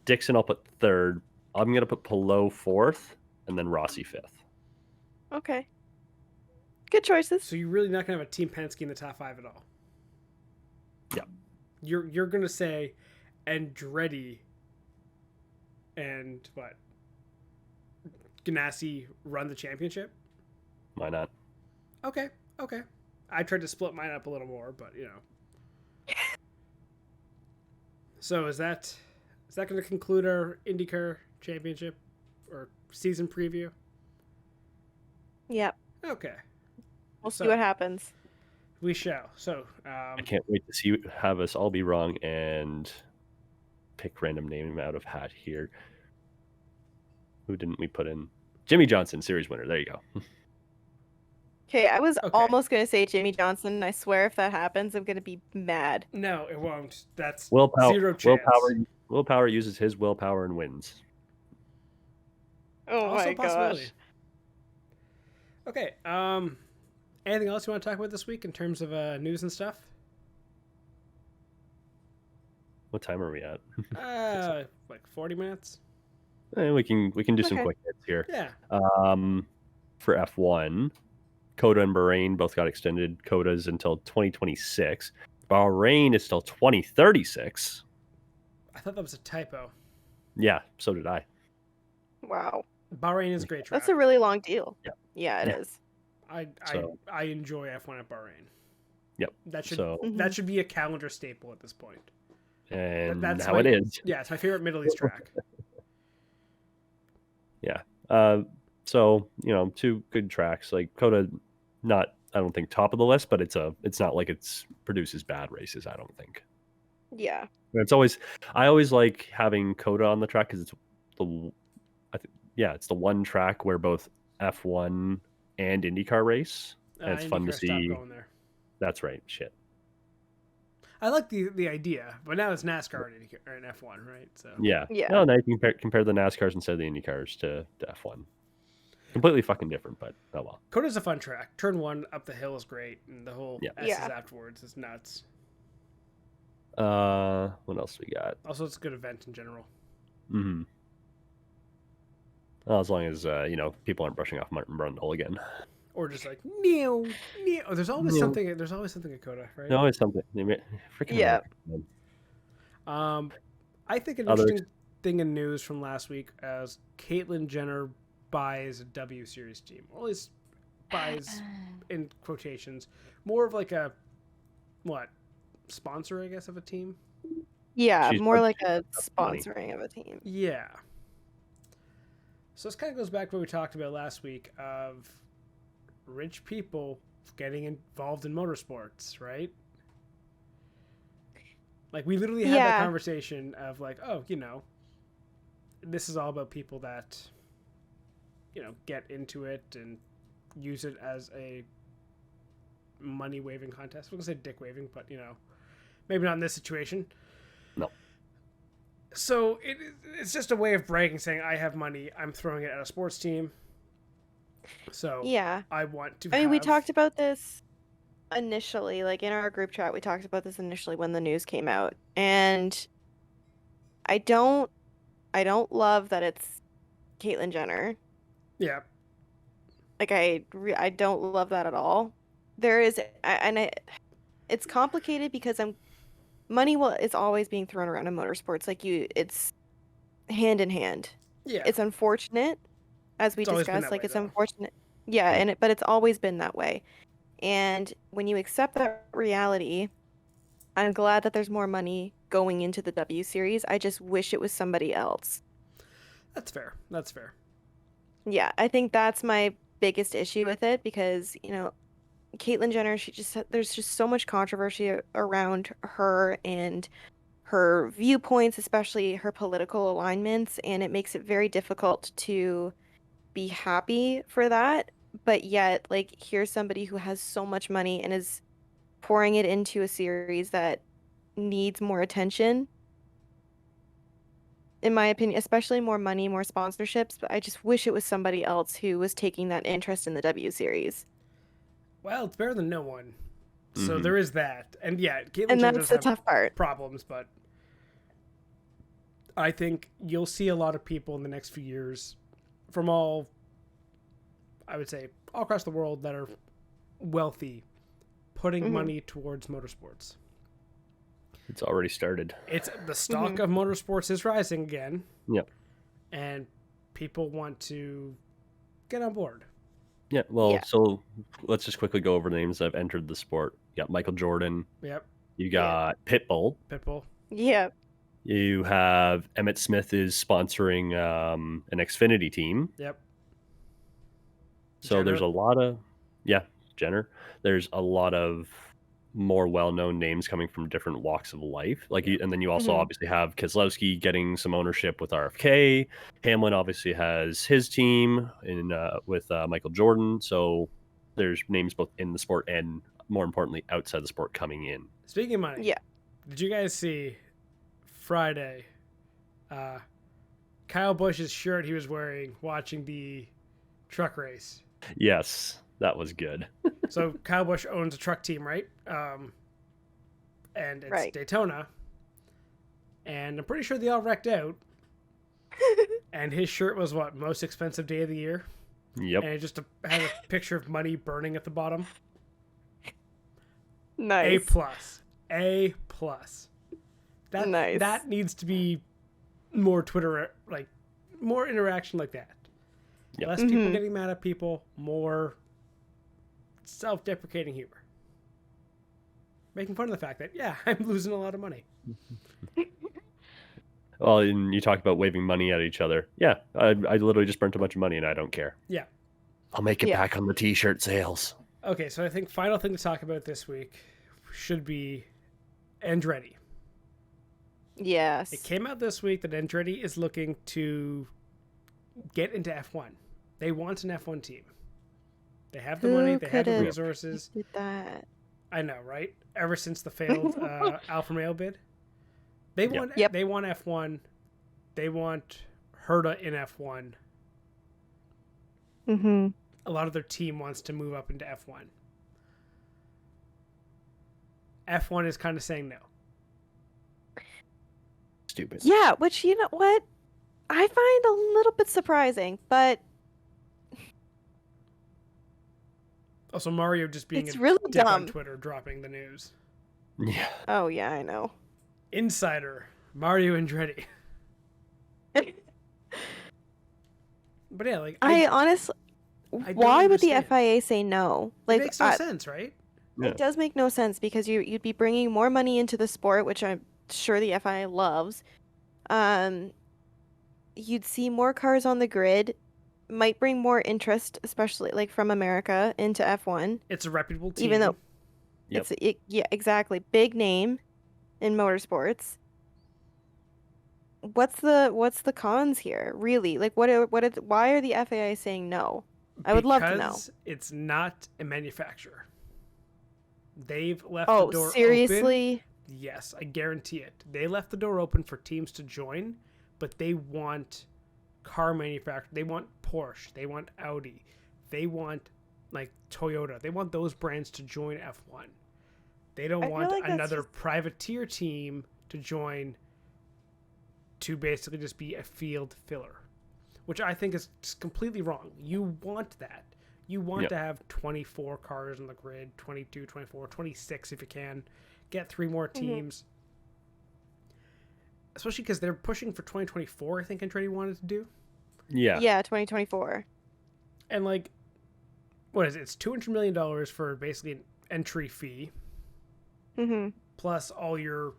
Dixon I'll put third. I'm gonna put Pelot fourth, and then Rossi fifth. Okay. Good choices. So you're really not gonna have a Team Penske in the top 5 at all. Yeah. You're gonna say Andretti and what? Ganassi run the championship? Why not? Okay. I tried to split mine up a little more, but you know. So is that going to conclude our IndyCar championship or season preview? Yep. Okay. We'll So- see what happens. We shall. So, I can't wait to see have us all be wrong and pick random name out of hat here. Who didn't we put in? Jimmy Johnson, series winner. There you go. Okay, I was Okay. almost going to say Jimmy Johnson. I swear if that happens, I'm going to be mad. no, it won't. That's Willpower. zero chance. Willpower uses his willpower and wins. Oh Also my a possibility. gosh. Okay. Anything else you want to talk about this week in terms of news and stuff? What time are we at? Like 40 minutes. We can do some Okay. quick hits here. Yeah. For F1, Coda and Bahrain both got extended. Coda's until 2026. Bahrain is till 2036. I thought that was a typo. Yeah, so did I. Wow. Bahrain is a great track. That's a really long deal. Yeah. Yeah, it Yeah. is. I enjoy F1 at Bahrain. Yep. That should So that should be a calendar staple at this point. and That's now my- it is. Yeah, it's my favorite Middle East track. Yeah. So two good tracks. Like Coda, not I don't think top of the list, but it's not like it's produces bad races. I don't think. Yeah. I always like having Coda on the track because it's it's the one track where both F1 and IndyCar race. And it's fun to IndyCar stopped see. going there. That's right. Shit. I like the idea, but now it's NASCAR and IndyCar or an F1, right? So Yeah. Yeah. No, now you can compare the NASCARs instead of the IndyCars to F1. Completely fucking different, but oh well. Coda's a fun track. Turn 1 up the hill is great, and the whole Yeah. S's Yeah. afterwards is nuts. What else we got? Also, it's a good event in general. Mm-hmm. Well, as long as people aren't brushing off Martin Brundle again. Or just like neo. Oh, there's always Neo. something. There's always something at Coda, right? No, it's something. Freaking Yeah. I think an Other- interesting thing in news from last week as Caitlyn Jenner buys a W Series team. Or at least buys in quotations more of like a sponsor, I guess, of a team. Yeah, She's more once like she's a got money. sponsoring of a team. Yeah. So this kind of goes back to what we talked about last week of rich people getting involved in motorsports, right? Like, we literally had that Yeah. conversation of like, oh, this is all about people that, get into it and use it as a money waving contest. I'm going to say dick waving, but, maybe not in this situation. No. So it's just a way of bragging, saying, I have money, I'm throwing it at a sports team. So Yeah. I want to I mean, we have- talked about this initially, like in our group chat, we talked about this initially when the news came out. And I don't love that it's Caitlyn Jenner. Yeah. Like I don't love that at all. It's complicated because money is always being thrown around in motorsports. Like it's hand in hand. Yeah. It's unfortunate, as we It's always been discussed. that Like way, it's though. unfortunate. Yeah, but it's always been that way. And when you accept that reality, I'm glad that there's more money going into the W Series. I just wish it was somebody else. That's fair. That's fair. Yeah, I think that's my biggest issue with it because, Caitlyn Jenner, there's just so much controversy around her and her viewpoints, especially her political alignments, and it makes it very difficult to be happy for that. But yet, like, here's somebody who has so much money and is pouring it into a series that needs more attention. In my opinion, especially more money, more sponsorships, but I just wish it was somebody else who was taking that interest in the W Series. Well, it's better than no one. So Mhm. there is that. And yeah, Caitlyn And Jenner that's does the have tough part. problems, but I think you'll see a lot of people in the next few years from all across the world that are wealthy putting Mhm. money towards motorsports. It's already started. It's the stock of motorsports is rising again. Yep. And people want to get on board. Yeah, well, Yeah. so let's just quickly go over the names that have entered the sport. You got Michael Jordan. Yep. You got Pitbull. Pitbull. Yeah. You have Emmett Smith is sponsoring an Xfinity team. Yep. So Jenner. there's a lot of, Jenner. There's a lot of more well-known names coming from different walks of life. And then you also Mhm. obviously have Keselowski getting some ownership with RFK. Hamlin obviously has his team with Michael Jordan. So there's names both in the sport and, more importantly, outside the sport coming in. Speaking of money. Yeah. Did you guys see Friday Kyle Busch's shirt he was wearing watching the truck race? Yes, that was good. So Kyle Busch owns a truck team, right? And it's Right. Daytona. And I'm pretty sure they all wrecked out. And his shirt was what, most expensive day of the year? Yep. And it just had a picture of money burning at the bottom. Nice. A plus. Nice. That needs to be more Twitter, like more interaction like that. Yep. Less people Mhm. getting mad at people, more self-deprecating humor. Making fun of the fact that, yeah, I'm losing a lot of money. Well, and you talk about waving money at each other. Yeah, I literally just burnt a bunch of money and I don't care. Yeah. I'll make it Yeah. back on the t-shirt sales. Okay, so I think final thing to talk about this week should be Andretti. Yes. It came out this week that Andretti is looking to get into F1. They want an F1 team. They have the money, they have the could've resources. did that? I know, right? Ever since the failed Alfa Romeo bid, they Yep. want Yep. they want F1. They want Herta in F1. Mm-hmm. A lot of their team wants to move up into F1. F1 is kind of saying no. Stupid. Yeah, which, you know what? I find a little bit surprising, but Also, Mario just being it's a really dick on dumb. Twitter, dropping the news. Yeah. Oh, yeah, I know. Insider Mario Andretti. But yeah, like I honestly, don't why would the understand. FIA say no? it Like, makes no sense, right? Yeah. it does make no sense because you'd be bringing more money into the sport, which I'm sure the FIA loves. You'd see more cars on the grid, might bring more interest, especially like from America into F1. It's a reputable team. Even though Yep. yeah, exactly, big name in motorsports. What's the cons here, really? Like, why are the FIA saying no? I would love to know. Because it's not a manufacturer. They've left Oh, the door open. seriously? Yes, I guarantee it. They left the door open for teams to join, but they want car manufacturers. They want Porsche. They want Audi. They want, like, Toyota. They want those brands to join F1. They don't I feel want like that's another just- privateer team to join to basically just be a field filler, which I think is just completely wrong. You want that. You want Yep. to have 24 cars on the grid, 22, 24, 26 if you can. Get 3 more teams. Especially because they're pushing for 2024, I think Andretti wanted to do. Yeah. Yeah, 2024. And, like, what is it? It's $200 million for basically an entry fee, Mm-hmm. plus all your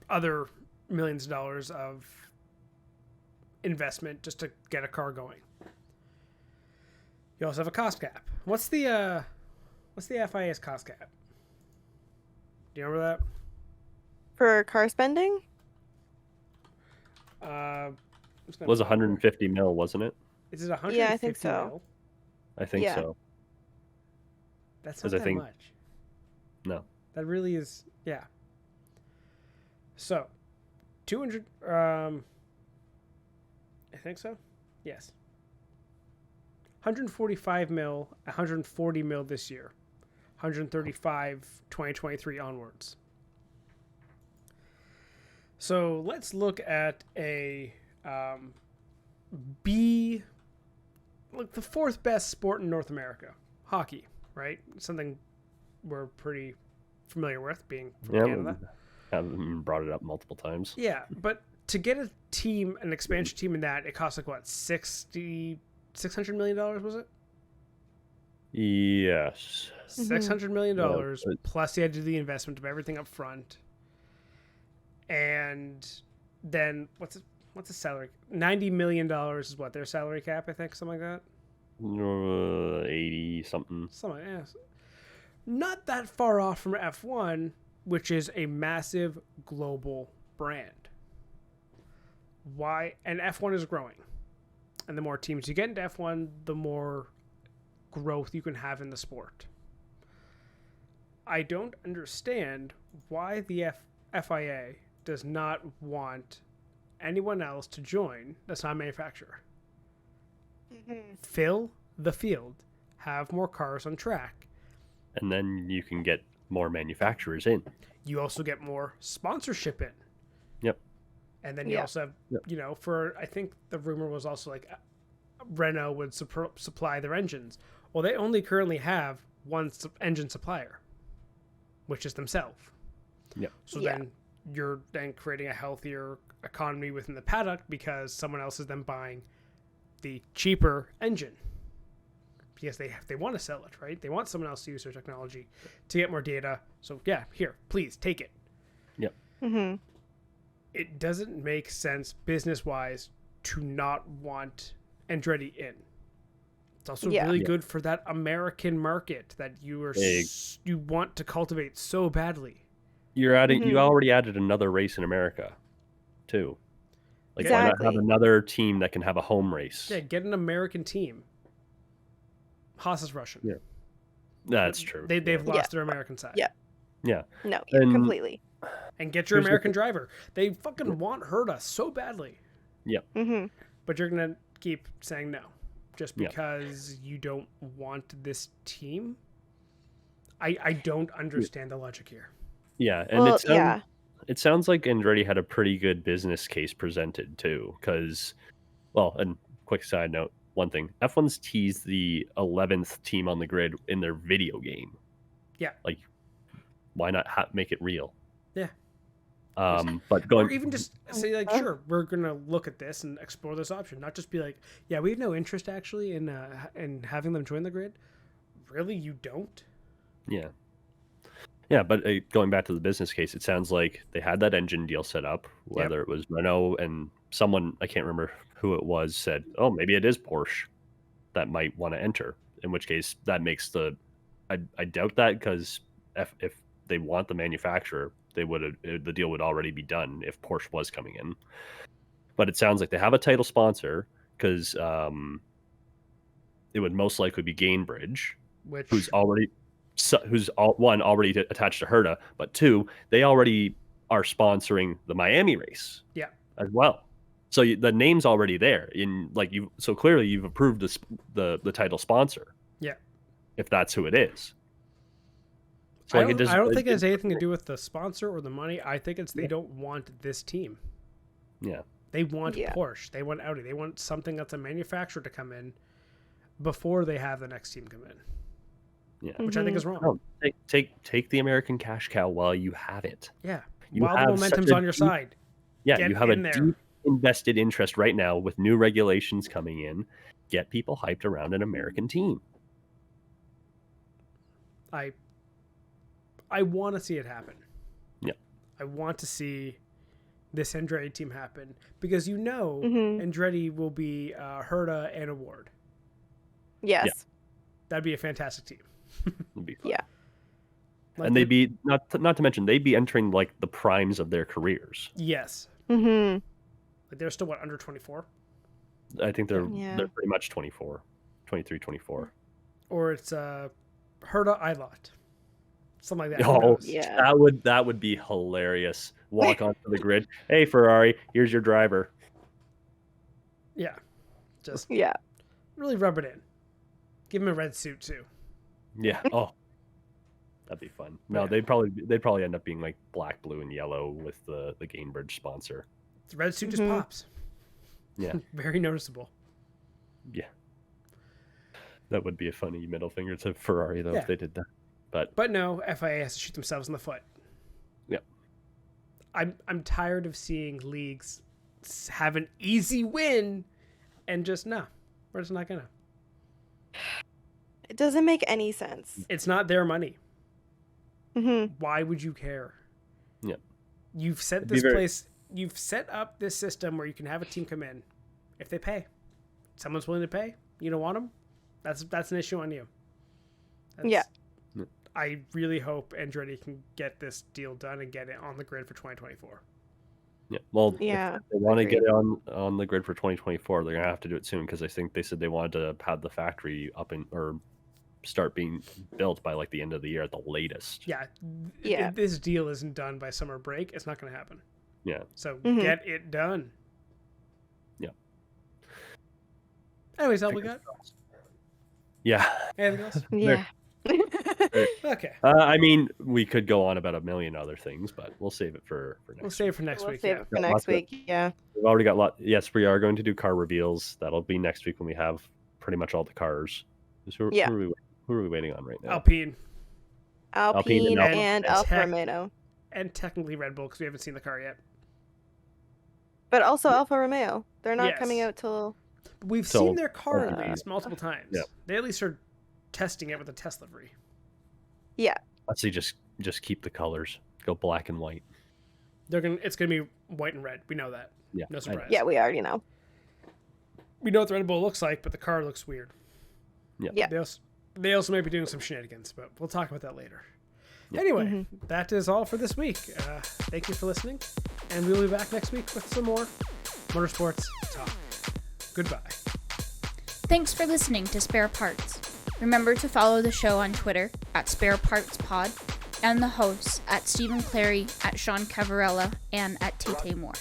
other millions of dollars of investment just to get a car going. You also have a cost cap. What's the FIA's cost cap? Do you remember that? For car spending? It was 150 mil, wasn't it? Is it 150 Yeah, I think so. mil? I think Yeah. so. That's 'Cause not I that think- much. No. That really is, yeah. So, 200, I think so. Yes. 145 mil, 140 mil this year. 135 2023 onwards. So let's look at a B, like the 4th best sport in North America, hockey, right? Something we're pretty familiar with, being from Yeah, Canada. I've brought it up multiple times. Yeah, but to get a team, an expansion team in that, it costs like what, $600 million, was it? Yes. $600 million, Yeah, but- plus you had to do the investment of everything up front. And then what's the salary? $90 million is what their salary cap, I think, something like that. 80 something. Something, yeah. Not that far off from F1, which is a massive global brand. Why? And F1 is growing. And the more teams you get into F1, the more growth you can have in the sport. I don't understand why the FIA does not want anyone else to join that's not a manufacturer. Fill the field, have more cars on track. And then you can get more manufacturers in. You also get more sponsorship in. Yep. And then you Yeah. also have, Yep. you know, for, I think the rumor was also like Renault would supply their engines. Well, they only currently have one engine supplier, which is themselves. Yep. So Yeah. then you're then creating a healthier economy within the paddock because someone else is then buying the cheaper engine. Because they want to sell it, right? They want someone else to use their technology to get more data. So yeah, here, please take it. Mm-hmm. It doesn't make sense business-wise to not want Andretti in. It's also Yeah. really Yeah. good for that American market that you want to cultivate so badly. You're adding. Mhm. You already added another race in America, too. Like why not have Exactly. another team that can have a home race? Yeah, get an American team. Haas is Russian. Yeah. That's true. They've lost Yeah. their American side. Yeah. Yeah. No, And- completely. And get your Here's the American thing. driver. They fucking want Herta so badly. Mm-hmm. But you're going to keep saying no. Just Yeah. because you don't want this team? I don't understand the logic here. Yeah, and Well, it sounds like Andretti had a pretty good business case presented too. Because, well, and quick side note, one thing: F1's teased the 11th team on the grid in their video game. Yeah. Like, why not make it real? Yeah. But going Or even just say, like, sure, we're going to look at this and explore this option. Not just be like, yeah, we have no interest, actually, in having them join the grid. Really? You don't? Yeah. Yeah, but going back to the business case, it sounds like they had that engine deal set up, whether it was Renault and someone, I can't remember who it was, said, oh, maybe it is Porsche that might want to enter, in which case that makes I doubt that, because if they want the manufacturer, the deal would already be done if Porsche was coming in. But it sounds like they have a title sponsor, because it would most likely be Gainbridge, who's already attached to Herta, but two, they already are sponsoring the Miami race as well. So the name's already there so clearly you've approved the title sponsor. Yeah. If that's who it is. So I don't think it has anything to do with the sponsor or the money. I think it's they don't want this team. Yeah. They want Porsche. They want Audi. They want something that's a manufacturer to come in before they have the next team come in. Yeah. Which I think is wrong. No, take the American cash cow while you have it. Yeah. While the momentum's on your side. Yeah, you have a deep invested interest right now with new regulations coming in. Get people hyped around an American team. I want to see it happen. Yeah. I want to see this Andretti team happen because Andretti will be Herta and Award. Yes. Yeah. That'd be a fantastic team. It'd be fun. Yeah. And they'd be not to mention they'd be entering like the primes of their careers. Yes. Mm-hmm. Like they're still under 24? I think they're pretty much 24, 23, 24. Or it's Herta Eilot. Something like that. Oh, yeah. That would be hilarious. Walk onto the grid. Hey, Ferrari, here's your driver. Yeah. Just really rub it in. Give him a red suit too. Yeah. Oh, that'd be fun. No, they'd probably end up being like black, blue, and yellow with the Gainbridge sponsor. The red suit just pops. Yeah. Very noticeable. Yeah. That would be a funny middle finger to Ferrari though if they did that. But no, FIA has to shoot themselves in the foot. Yeah. I'm tired of seeing leagues have an easy win and just we're just not gonna. It doesn't make any sense. It's not their money. Mm-hmm. Why would you care? Yeah. You've set You've set up this system where you can have a team come in. If they pay, someone's willing to pay. You don't want them. That's an issue on you. I really hope Andretti can get this deal done and get it on the grid for 2024. Yeah. Well, if they want to get it on the grid for 2024, they're gonna have to do it soon because I think they said they wanted to have the factory up or start being built by like the end of the year at the latest. Yeah. If this deal isn't done by summer break, it's not going to happen. Yeah. So get it done. Yeah. Anyways, all we got. Yeah. Anything else? Yeah. Okay. I mean, we could go on about a million other things, but we'll save it for next week. We'll save it for next week. Save it for next week. Yeah. We've already got Yes, we are going to do car reveals. That'll be next week when we have pretty much all the cars. Who are we waiting on right now? Alpine and Alfa Romeo. And technically Red Bull because we haven't seen the car yet. But also Alfa Romeo. They're not coming out till... We've seen their car at least multiple times. Yeah. They at least are testing it with a test livery. Yeah. Let's see, just keep the colors. Go black and white. It's gonna be white and red. We know that. Yeah. No surprise. Yeah, we already know. We know what the Red Bull looks like, but the car looks weird. Yeah. They also might be doing some shenanigans, but we'll talk about that later. Yeah. Anyway, that is all for this week. Thank you for listening, and we'll be back next week with some more motorsports talk. Goodbye. Thanks for listening to Spare Parts. Remember to follow the show on Twitter at sparepartspod and the hosts at Stephen Clary, at Sean Cavarella, and at Tate Moore.